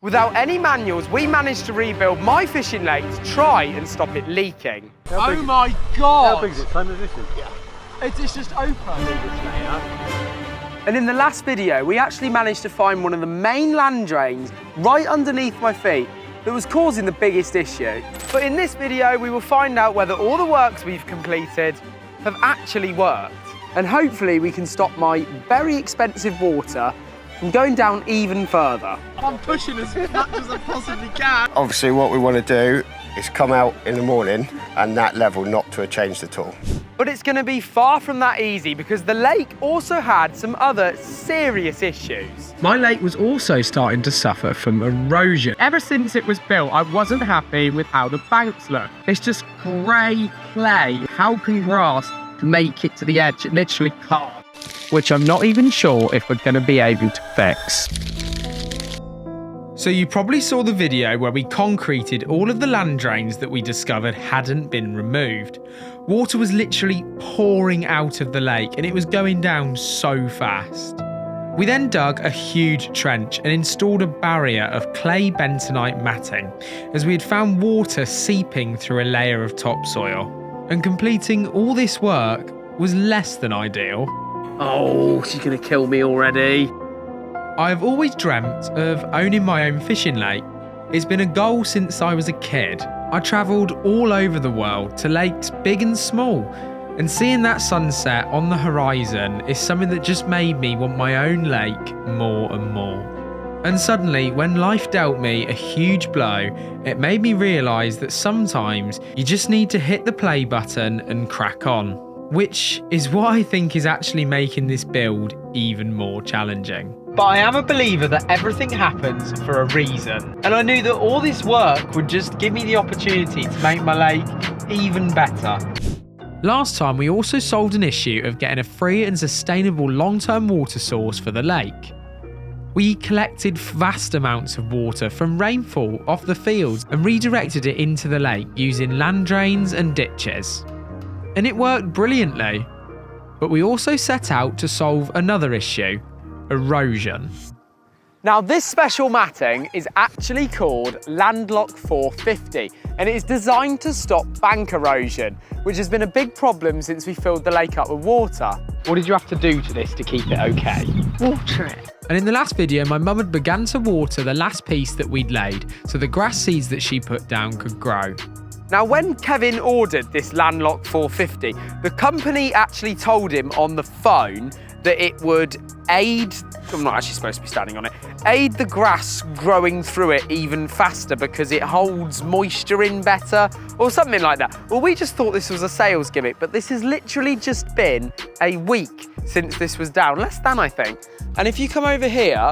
Without any manuals, we managed to rebuild my fishing lake to try and stop it leaking. Oh my God! How big is it? Same as this is? Yeah. It's just open. And in the last video, we actually managed to find one of the main land drains right underneath my feet that was causing the biggest issue. But in this video, we will find out whether all the works we've completed have actually worked. And hopefully we can stop my very expensive water from going down even further. I'm pushing as much as I possibly can. Obviously what we want to do is come out in the morning and that level not to have changed at all. But it's going to be far from that easy because the lake also had some other serious issues. My lake was also starting to suffer from erosion. Ever since it was built, I wasn't happy with how the banks look. It's just grey clay. How can grass make it to the edge? It literally can't. Which I'm not even sure if we're going to be able to fix. So you probably saw the video where we concreted all of the land drains that we discovered hadn't been removed. Water was literally pouring out of the lake and it was going down so fast. We then dug a huge trench and installed a barrier of clay bentonite matting, as we had found water seeping through a layer of topsoil. And completing all this work was less than ideal. Oh, she's going to kill me already. I have always dreamt of owning my own fishing lake. It's been a goal since I was a kid. I travelled all over the world to lakes big and small, and seeing that sunset on the horizon is something that just made me want my own lake more and more. And suddenly, when life dealt me a huge blow, it made me realise that sometimes you just need to hit the play button and crack on. Which is what I think is actually making this build even more challenging. But I am a believer that everything happens for a reason. And I knew that all this work would just give me the opportunity to make my lake even better. Last time we also solved an issue of getting a free and sustainable long-term water source for the lake. We collected vast amounts of water from rainfall off the fields and redirected it into the lake using land drains and ditches. And it worked brilliantly. But we also set out to solve another issue: erosion. Now this special matting is actually called Landlock 450 and it is designed to stop bank erosion, which has been a big problem since we filled the lake up with water. What did you have to do to this to keep it okay? Water it. And in the last video, my mum had begun to water the last piece that we'd laid so the grass seeds that she put down could grow. Now, when Kevin ordered this Landlock 450, the company actually told him on the phone that it would aid, I'm not actually supposed to be standing on it, aid the grass growing through it even faster because it holds moisture in better or something like that. Well, we just thought this was a sales gimmick, but this has literally just been a week since this was down, less than I think. And if you come over here,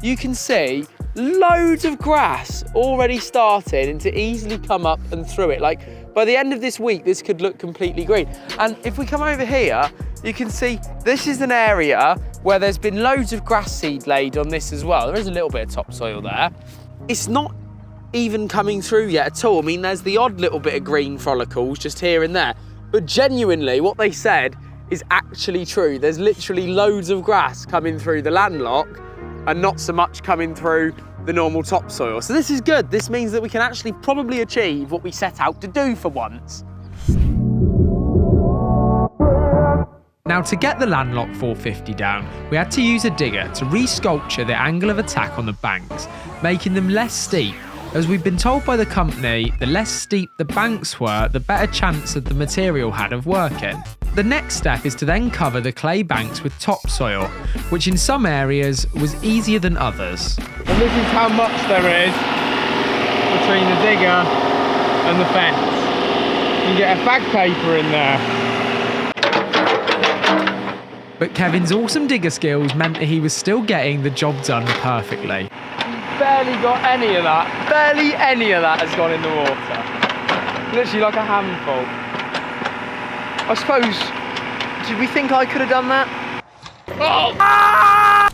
you can see loads of grass already starting to easily come up and through it. Like by the end of this week, this could look completely green. And if we come over here, you can see this is an area where there's been loads of grass seed laid on this as well. There is a little bit of topsoil there. It's not even coming through yet at all. I mean, there's the odd little bit of green follicles just here and there. But genuinely, what they said is actually true. There's literally loads of grass coming through the landlock and not so much coming through the normal topsoil. So this is good. This means that we can actually probably achieve what we set out to do for once. Now, to get the Landlock 450 down, we had to use a digger to re-sculpture the angle of attack on the banks, making them less steep. As we've been told by the company, the less steep the banks were, the better chance that the material had of working. The next step is to then cover the clay banks with topsoil, which in some areas was easier than others. And this is how much there is between the digger and the fence. You can get a fag paper in there. But Kevin's awesome digger skills meant that he was still getting the job done perfectly. Barely got any of that. Barely any of that has gone in the water. Literally like a handful. I suppose, did we think I could have done that? Oh! Ah!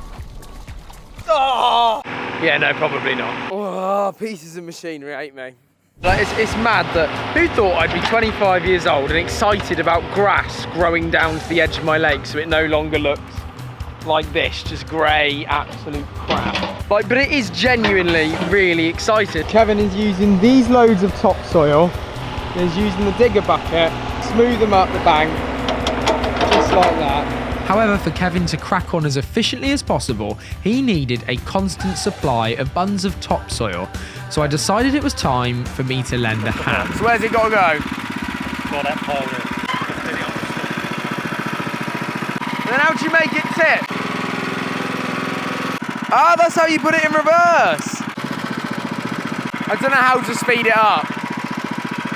Oh! Yeah, no, probably not. Oh, pieces of machinery ate me. Like, it's mad that, who thought I'd be 25 years old and excited about grass growing down to the edge of my lake so it no longer looks like this, just grey, absolute crap. Like, but it is genuinely really exciting. Kevin is using these loads of topsoil. He's using the digger bucket, smooth them up the bank, just like that. However, for Kevin to crack on as efficiently as possible, he needed a constant supply of buns of topsoil. So I decided it was time for me to lend a hand. So where's it got to go? Got that pole in. And then how do you make it tip? Ah, that's how you put it in reverse. I don't know how to speed it up.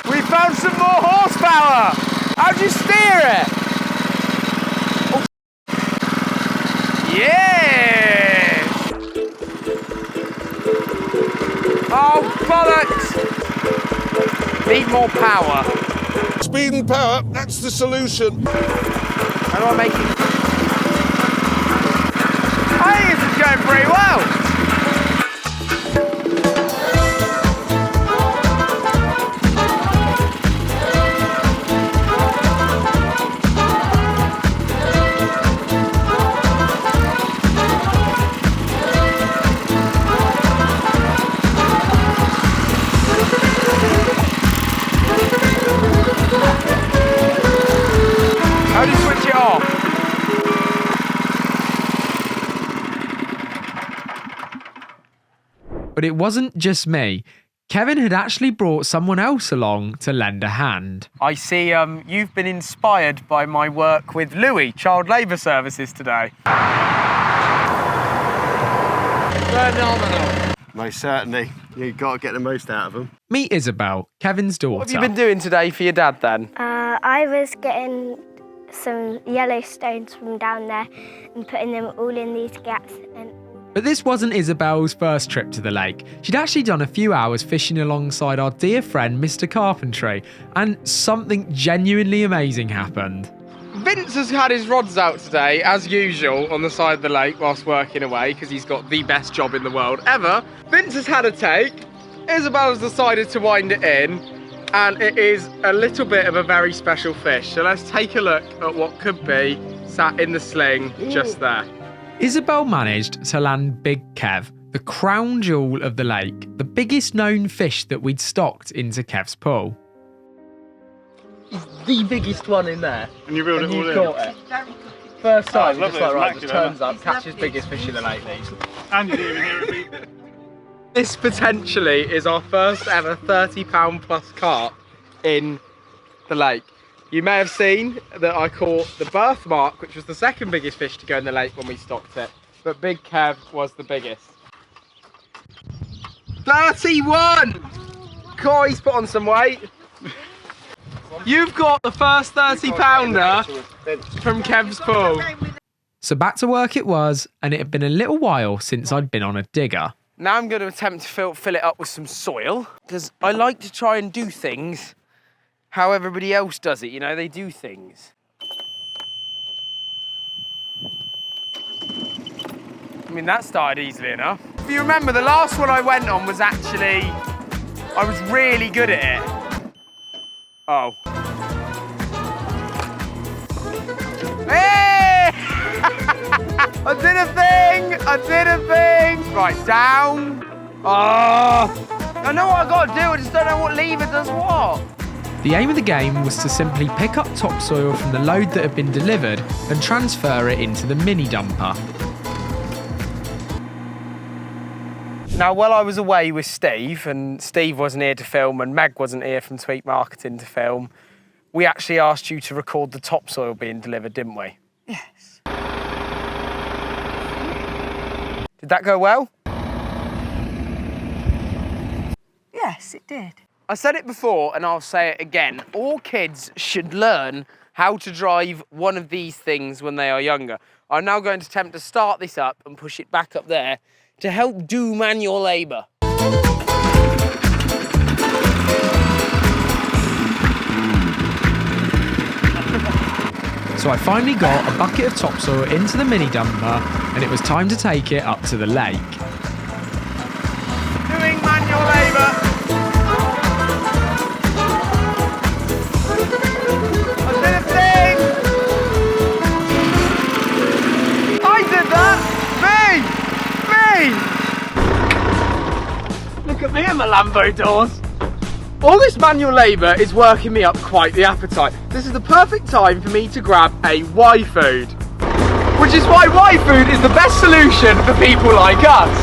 We found some more horsepower. How do you steer it? Oh. Yes. Oh, bollocks. Need more power. Speed and power, that's the solution. How do I make it? I think this is going pretty well. How do you switch it off? But it wasn't just me. Kevin had actually brought someone else along to lend a hand. I see you've been inspired by my work with Louis, Child Labour Services today. Phenomenal. Most certainly. You've got to get the most out of them. Meet Isabel, Kevin's daughter. What have you been doing today for your dad then? I was getting some yellow stones from down there and putting them all in these gaps. But this wasn't Isabel's first trip to the lake. She'd actually done a few hours fishing alongside our dear friend Mr. Carpentry, and something genuinely amazing happened. Vince has had his rods out today, as usual, on the side of the lake whilst working away, because he's got the best job in the world ever. Vince has had a take. Isabel's decided to wind it in, and it is a little bit of a very special fish. So let's take a look at what could be sat in the sling just there. Isabel managed to land Big Kev, the crown jewel of the lake, the biggest known fish that we'd stocked into Kev's pool. It's the biggest one in there. And you reeled it all in. Caught it. First time, lovely, just like it's right, just immaculate, turns up, catches biggest fish in the lake. These. And you didn't even hear it beep. This potentially is our first ever £30 plus carp in the lake. You may have seen that I caught the birthmark, which was the second biggest fish to go in the lake when we stocked it, but Big Kev was the biggest. 31! Corey's put on some weight. You've got the first 30-pounder from Kev's pool. So back to work it was, and it had been a little while since I'd been on a digger. Now I'm going to attempt to fill it up with some soil, because I like to try and do things how everybody else does it, you know, they do things. I mean, that started easily enough. If you remember, the last one I went on was actually, I was really good at it. Oh. Hey! I did a thing! I did a thing! Right, down. Oh! I know what I got to do, I just don't know what lever does what. The aim of the game was to simply pick up topsoil from the load that had been delivered and transfer it into the mini dumper. Now, while I was away with Steve, and Steve wasn't here to film and Meg wasn't here from Tweak Marketing to film, we actually asked you to record the topsoil being delivered, didn't we? Yes. Did that go well? Yes, it did. I said it before and I'll say it again. All kids should learn how to drive one of these things when they are younger. I'm now going to attempt to start this up and push it back up there to help do manual labour. So I finally got a bucket of topsoil into the mini dumper, and it was time to take it up to the lake. Doing manual labour. I did a thing! I did at me and my Lambo doors. All this manual labour is working me up quite the appetite. This is the perfect time for me to grab a Y food. Which is why Y food is the best solution for people like us.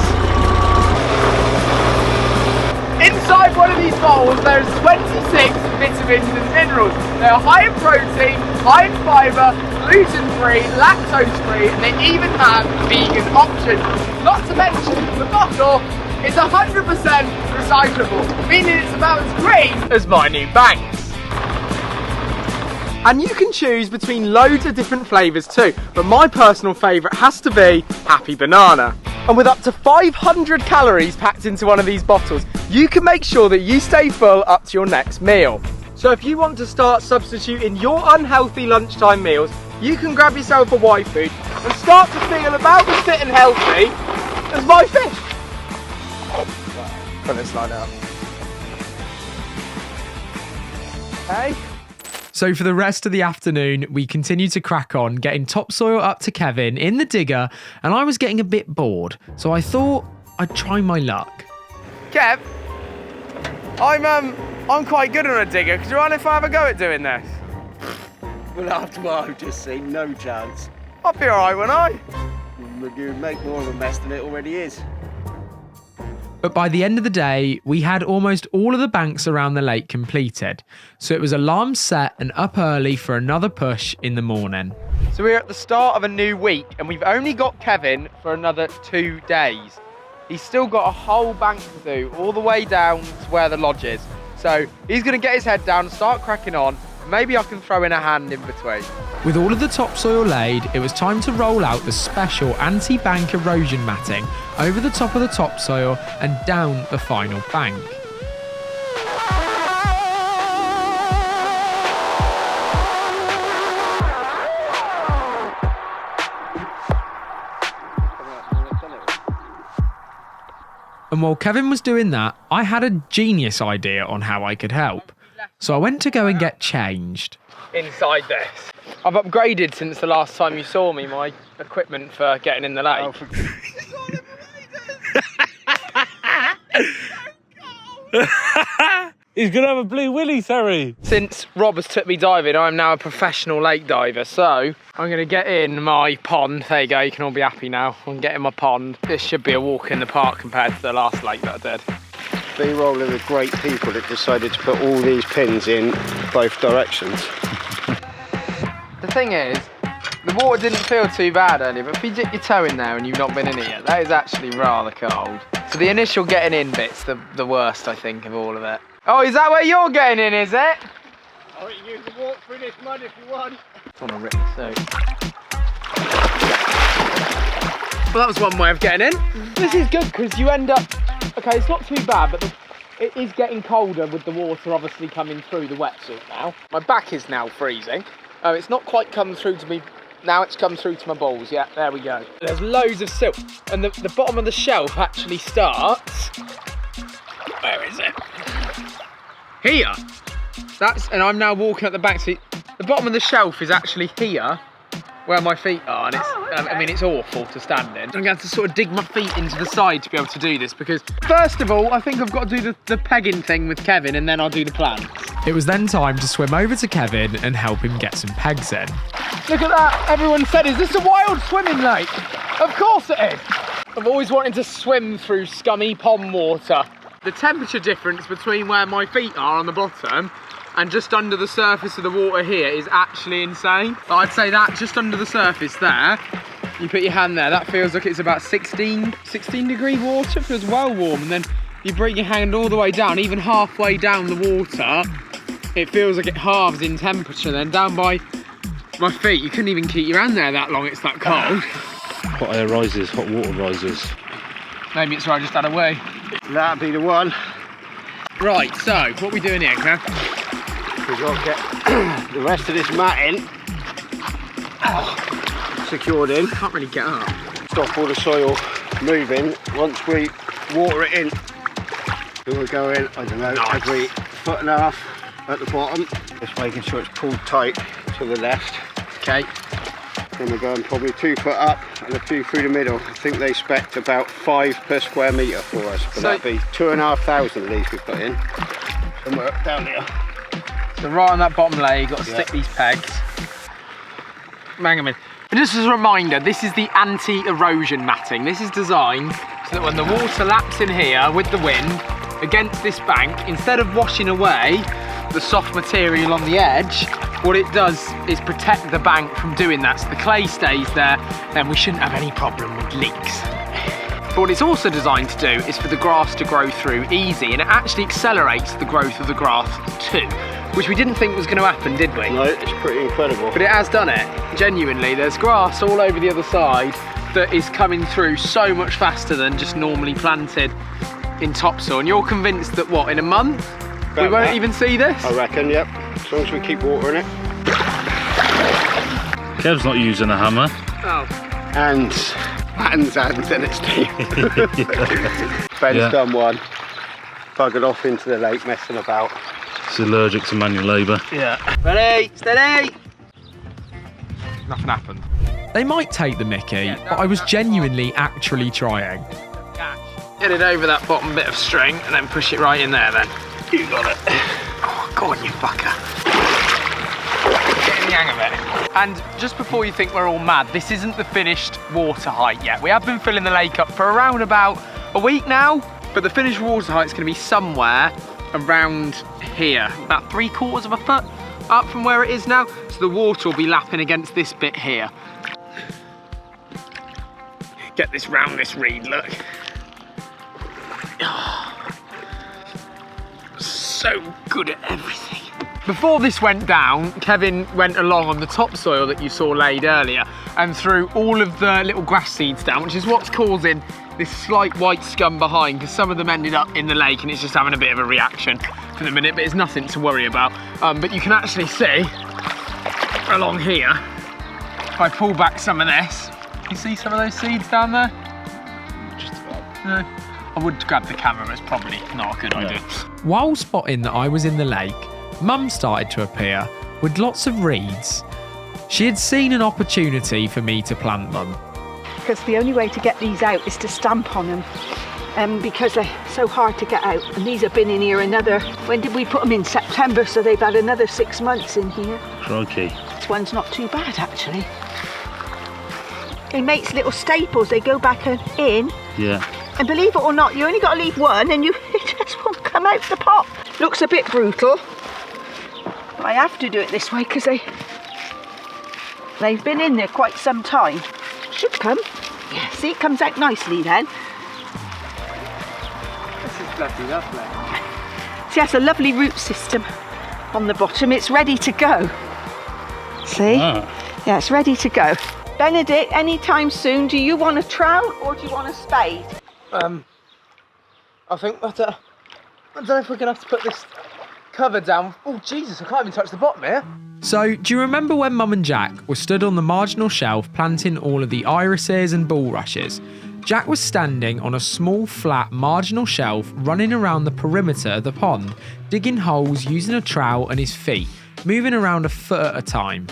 Inside one of these bowls there's 26 vitamins and minerals. They are high in protein, high in fibre, gluten-free, lactose-free, and they even have vegan options. Not to mention the bottle is 100% recyclable, meaning it's about as green as my new banks. And you can choose between loads of different flavours too, but my personal favourite has to be Happy Banana. And with up to 500 calories packed into one of these bottles, you can make sure that you stay full up to your next meal. So if you want to start substituting your unhealthy lunchtime meals, you can grab yourself a Y food and start to feel about as fit and healthy as my fish. Put this line out. Okay. So for the rest of the afternoon, we continued to crack on, getting topsoil up to Kevin in the digger, and I was getting a bit bored, so I thought I'd try my luck. Kev, I'm quite good on a digger. Could you mind if I have a go at doing this? Well, after what I've just seen, no chance. I'll be alright, won't I? You'd make more of a mess than it already is. But by the end of the day, we had almost all of the banks around the lake completed, so it was alarm set and up early for another push in the morning. So we're at the start of a new week and we've only got Kevin for another 2 days. He's still got a whole bank to do all the way down to where the lodge is. So he's going to get his head down and start cracking on. Maybe I can throw in a hand in between. With all of the topsoil laid, it was time to roll out the special anti-bank erosion matting over the top of the topsoil and down the final bank. And while Kevin was doing that, I had a genius idea on how I could help. So I went to go and get changed. Inside this. I've upgraded since the last time you saw me, my equipment for getting in the lake. He's gonna have a blue willy, Terry. Since Rob has took me diving, I'm now a professional lake diver, so I'm gonna get in my pond. There you go, you can all be happy now. I'm getting my pond. This should be a walk in the park compared to the last lake that I did. B-roll are the great people that decided to put all these pins in both directions. The thing is, the water didn't feel too bad earlier, but if you dip your toe in there and you've not been in it yet, that is actually rather cold. So the initial getting in bit's the worst, I think, of all of it. Oh, is that where you're getting in, is it? Oh, you can walk through this mud if you want. I want to rip this out. Well, that was one way of getting in. This is good because you end up... Okay, it's not too bad, but it is getting colder with the water obviously coming through the wetsuit now. My back is now freezing. Oh, it's not quite come through to me. Now it's come through to my balls. Yeah, there we go. There's loads of silt. And the bottom of the shelf actually starts... Where is it? Here. And I'm now walking up the back. So the bottom of the shelf is actually here, where my feet are, and it's, I mean, it's awful to stand in. I'm going to have to sort of dig my feet into the side to be able to do this, because first of all, I think I've got to do the pegging thing with Kevin, and then I'll do the plans. It was then time to swim over to Kevin and help him get some pegs in. Look at that. Everyone said, is this a wild swimming lake? Of course it is. I've always wanted to swim through scummy pond water. The temperature difference between where my feet are on the bottom and just under the surface of the water here is actually insane. But I'd say that just under the surface there, you put your hand there, that feels like it's about 16 degree water. It feels well warm. And then you bring your hand all the way down, even halfway down the water, it feels like it halves in temperature. Then down by my feet, you couldn't even keep your hand there that long, it's that cold. Hot air rises, hot water rises. Maybe it's where I just had a wee. That'd be the one. Right, so what are we doing here, Kev? We've got to get the rest of this matting secured in. Can't really get up. Stop all the soil moving once we water it in. So we're going, I don't know, every foot and a half at the bottom. Just making sure it's pulled tight to the left. Okay. Then we're going probably 2 foot up and a few through the middle. I think they spec'd about 5 per square metre for us, but that'd be 2,500 of these we put in. Somewhere down here. So right on that bottom layer, you've got to stick these pegs. Hang a minute. And just as a reminder, this is the anti-erosion matting. This is designed so that when the water laps in here with the wind against this bank, instead of washing away the soft material on the edge, what it does is protect the bank from doing that. So the clay stays there, then we shouldn't have any problem with leaks. But what it's also designed to do is for the grass to grow through easy, and it actually accelerates the growth of the grass too, which we didn't think was going to happen, did we? No, it's pretty incredible. But it has done it, genuinely. There's grass all over the other side that is coming through so much faster than just normally planted in topsoil. And you're convinced that what, in a month, we won't even see this? I reckon, yep. As long as we keep watering it. Kev's not using a hammer. Oh. And hands in its teeth. Ben's done one. Buggered off into the lake messing about. It's allergic to manual labour. Yeah. Ready, steady. Nothing happened. They might take the mickey, but I was genuinely actually trying. Get it over that bottom bit of string and then push it right in there then. You got it. Oh, go on, you fucker. Get in the hang of it. And just before you think we're all mad, this isn't the finished water height yet. We have been filling the lake up for around about a week now, but the finished water height is going to be somewhere around here, about 3/4 of a foot up from where it is now. So the water will be lapping against this bit here. Get this round this reed, look. Oh, so good at everything. Before this went down, Kevin went along on the topsoil that you saw laid earlier and threw all of the little grass seeds down, which is what's causing this slight white scum behind, because some of them ended up in the lake and it's just having a bit of a reaction for the minute, but it's nothing to worry about. But you can actually see along here, if I pull back some of this, you see some of those seeds down there? Just about. No. I would grab the camera, but it's probably not a good idea. While spotting that I was in the lake, Mum started to appear with lots of reeds. She had seen an opportunity for me to plant them. Because the only way to get these out is to stamp on them, because they're so hard to get out. And these have been in here another, when did we put them in? September, so they've had another 6 months in here. Crikey. This one's not too bad, actually. They make little staples, they go back in. Yeah. And believe it or not, you only got to leave one and it just won't come out the pot. Looks a bit brutal. But I have to do it this way because they've been in there quite some time. Should come. Yeah, see, it comes out nicely then. This is bloody lovely. See, that's a lovely root system on the bottom. It's ready to go. See? Ah. Yeah, it's ready to go. Benedict, anytime soon, do you want a trowel or do you want a spade? I think that, I don't know if we're gonna have to put this cover down. Oh Jesus, I can't even touch the bottom here. So, do you remember when Mum and Jack were stood on the marginal shelf planting all of the irises and bulrushes? Jack was standing on a small flat marginal shelf running around the perimeter of the pond, digging holes using a trowel and his feet, moving around a foot at a time.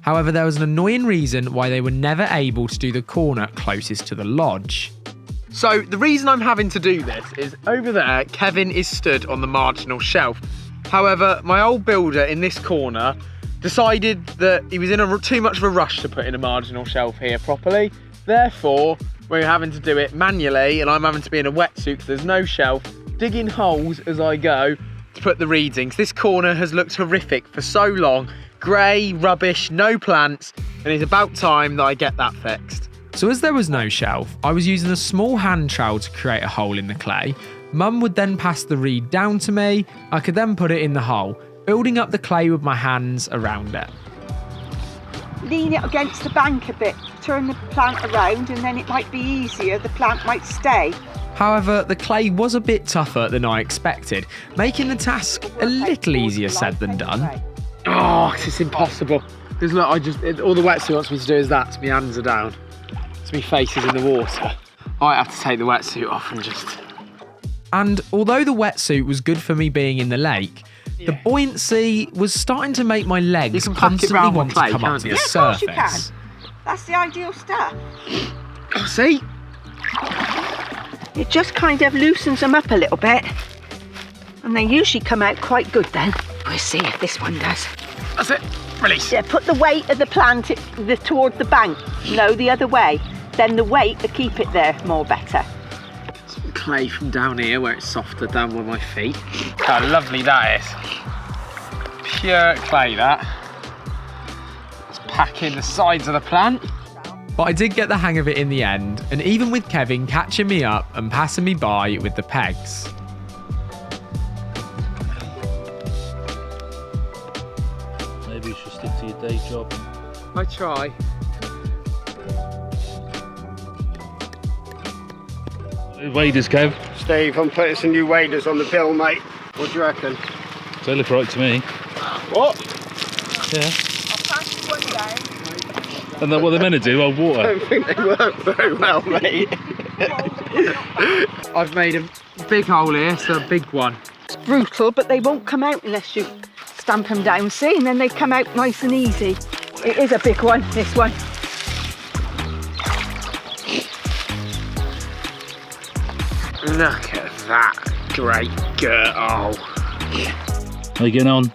However, there was an annoying reason why they were never able to do the corner closest to the lodge. So the reason I'm having to do this is over there, Kevin is stood on the marginal shelf. However, my old builder in this corner decided that he was in too much of a rush to put in a marginal shelf here properly. Therefore, we're having to do it manually and I'm having to be in a wetsuit because there's no shelf, digging holes as I go to put the reeds in. 'Cause this corner has looked horrific for so long. Grey, rubbish, no plants, and it's about time that I get that fixed. So as there was no shelf, I was using a small hand trowel to create a hole in the clay. Mum would then pass the reed down to me. I could then put it in the hole, building up the clay with my hands around it. Lean it against the bank a bit, turn the plant around and then it might be easier, the plant might stay. However, the clay was a bit tougher than I expected, making the task a little easier said than done. Oh, it's impossible. Because look, all the wetsuit wants me to do is that, so my hands are down. So my face is in the water. I have to take the wetsuit off and just... And although the wetsuit was good for me being in the lake, The buoyancy was starting to make my You legs can pack it constantly round want with clay, to come up can't to you? the Yeah, of course you surface. can. That's the ideal stuff. Oh, see? It just kind of loosens them up a little bit. And they usually come out quite good then. We'll see if this one does. That's it. Release. Yeah, put the weight of the plant towards the bank. No, the other way. Then the weight to keep it there more better. Some clay from down here where it's softer down by my feet. How lovely that is. Pure clay, that. Let's pack in the sides of the plant. But I did get the hang of it in the end, and even with Kevin catching me up and passing me by with the pegs. Maybe you should stick to your day job. I try. Waders, Kev. Steve, I'm putting some new waders on the bill, mate. What do you reckon? They look right to me. What? Yeah. And then what they're meant to do, I water. don't think they work very well, mate. I've made a big hole here, so a big one. It's brutal, but they won't come out unless you stamp them down, see? And then they come out nice and easy. It is a big one, this one. Look at that great girl. How you getting on?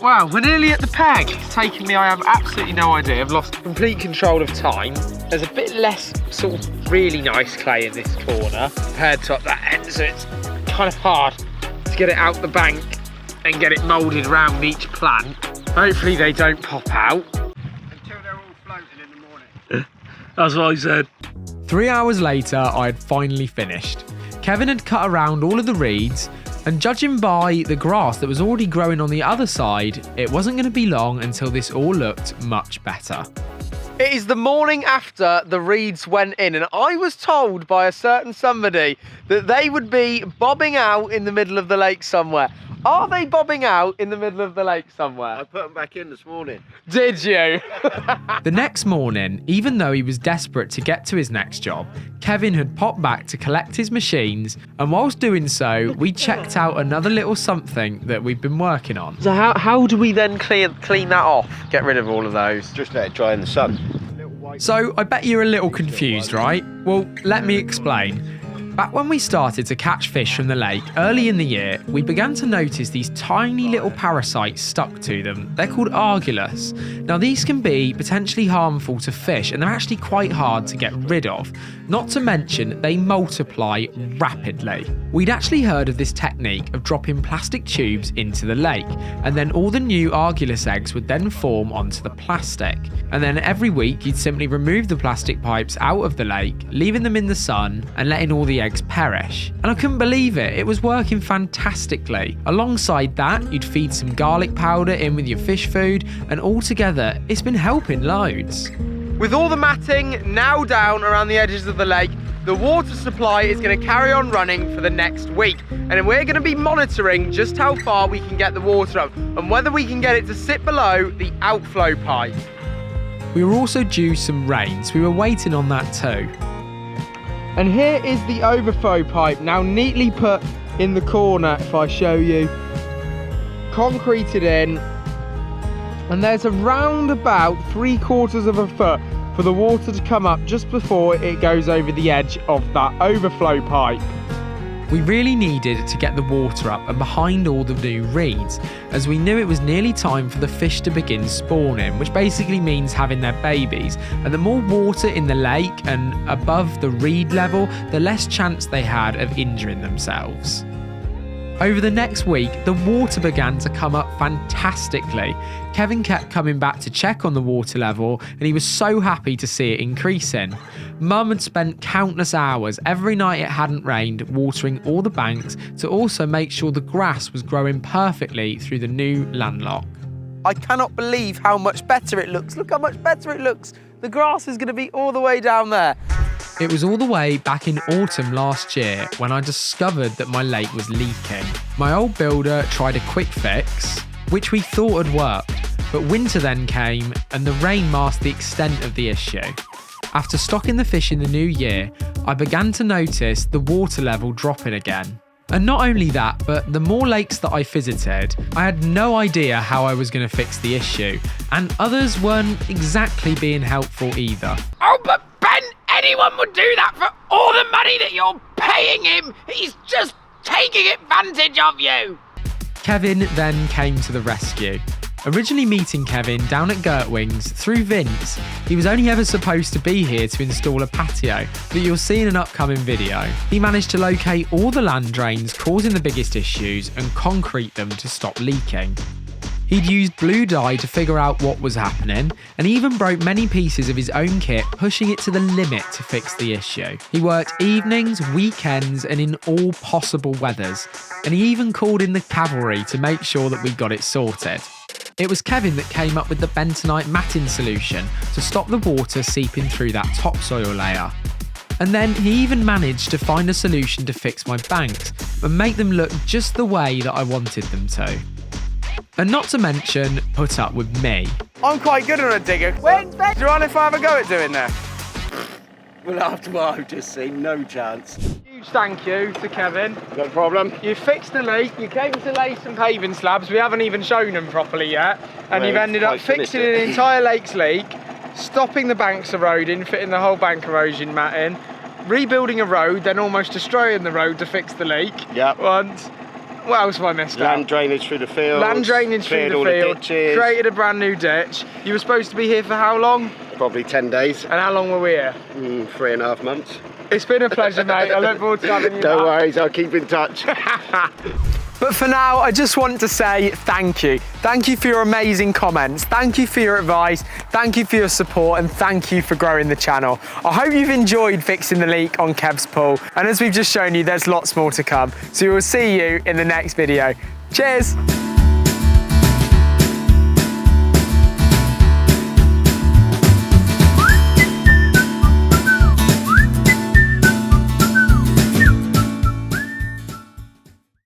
Well, we're nearly at the peg. It's taken me, I have absolutely no idea. I've lost complete control of time. There's a bit less sort of really nice clay in this corner compared to up that end, so it's kind of hard to get it out the bank and get it moulded around each plant. Hopefully they don't pop out. Until they're all floating in the morning. That's what I said. 3 hours later, I had finally finished. Kevin had cut around all of the reeds, and judging by the grass that was already growing on the other side, it wasn't going to be long until this all looked much better. It is the morning after the reeds went in, and I was told by a certain somebody that they would be bobbing out in the middle of the lake somewhere. Are they bobbing out in the middle of the lake somewhere? I put them back in this morning. Did you? The next morning, even though he was desperate to get to his next job, Kevin had popped back to collect his machines, and whilst doing so, we checked out another little something that we've been working on. So how do we then clean that off? Get rid of all of those? Just let it dry in the sun. So I bet you're a little confused, right? Well, let me explain. Back when we started to catch fish from the lake early in the year, we began to notice these tiny little parasites stuck to them. They're called argulus. Now these can be potentially harmful to fish, and they're actually quite hard to get rid of. Not to mention, they multiply rapidly. We'd actually heard of this technique of dropping plastic tubes into the lake, and then all the new argulus eggs would then form onto the plastic. And then every week you'd simply remove the plastic pipes out of the lake, leaving them in the sun and letting all the eggs perish. And I couldn't believe it, it was working fantastically. Alongside that, you'd feed some garlic powder in with your fish food, and altogether, it's been helping loads. With all the matting now down around the edges of the lake, the water supply is going to carry on running for the next week. And we're going to be monitoring just how far we can get the water up and whether we can get it to sit below the outflow pipe. We were also due some rain, so we were waiting on that too. And here is the overflow pipe, now neatly put in the corner, if I show you. Concreted in. And there's around about 3/4 of a foot for the water to come up just before it goes over the edge of that overflow pipe. We really needed to get the water up and behind all the new reeds, as we knew it was nearly time for the fish to begin spawning, which basically means having their babies. And the more water in the lake and above the reed level, the less chance they had of injuring themselves. Over the next week, the water began to come up fantastically. Kevin kept coming back to check on the water level, and he was so happy to see it increasing. Mum had spent countless hours every night it hadn't rained watering all the banks to also make sure the grass was growing perfectly through the new landlock. I cannot believe how much better it looks. Look how much better it looks. The grass is going to be all the way down there. It was all the way back in autumn last year when I discovered that my lake was leaking. My old builder tried a quick fix, which we thought had worked, but winter then came and the rain masked the extent of the issue. After stocking the fish in the new year, I began to notice the water level dropping again. And not only that, but the more lakes that I visited, I had no idea how I was going to fix the issue, and others weren't exactly being helpful either. Oh, but Ben, anyone would do that for all the money that you're paying him. He's just taking advantage of you. Kevin then came to the rescue. Originally meeting Kevin down at Gertwings through Vince, he was only ever supposed to be here to install a patio that you'll see in an upcoming video. He managed to locate all the land drains causing the biggest issues and concrete them to stop leaking. He'd used blue dye to figure out what was happening, and he even broke many pieces of his own kit, pushing it to the limit to fix the issue. He worked evenings, weekends, and in all possible weathers, and he even called in the cavalry to make sure that we got it sorted. It was Kevin that came up with the bentonite matting solution to stop the water seeping through that topsoil layer. And then he even managed to find a solution to fix my banks and make them look just the way that I wanted them to. And not to mention, put up with me. I'm quite good on a digger. When's Ben? Do you want if I have a go at doing that? Well, after what I've just seen, no chance. Huge thank you to Kevin. No problem. You fixed the leak, you came to lay some paving slabs, we haven't even shown them properly yet, and Well, you've ended up quite finished fixing it. an entire lake's leak, stopping the banks eroding, fitting the whole bank erosion mat in, rebuilding a road, then almost destroying the road to fix the leak. Yep. Once. What else have I missed out? Land drainage through the field. Land drainage through the all field, ditches. created a brand new ditch. You were supposed to be here for how long? Probably 10 days. And how long were we here? 3.5 months. It's been a pleasure, mate. I look forward to having you No back. worries, I'll keep in touch. But for now, I just want to say thank you. Thank you for your amazing comments. Thank you for your advice. Thank you for your support, and thank you for growing the channel. I hope you've enjoyed fixing the leak on Kev's pool. And as we've just shown you, there's lots more to come. So we will see you in the next video. Cheers.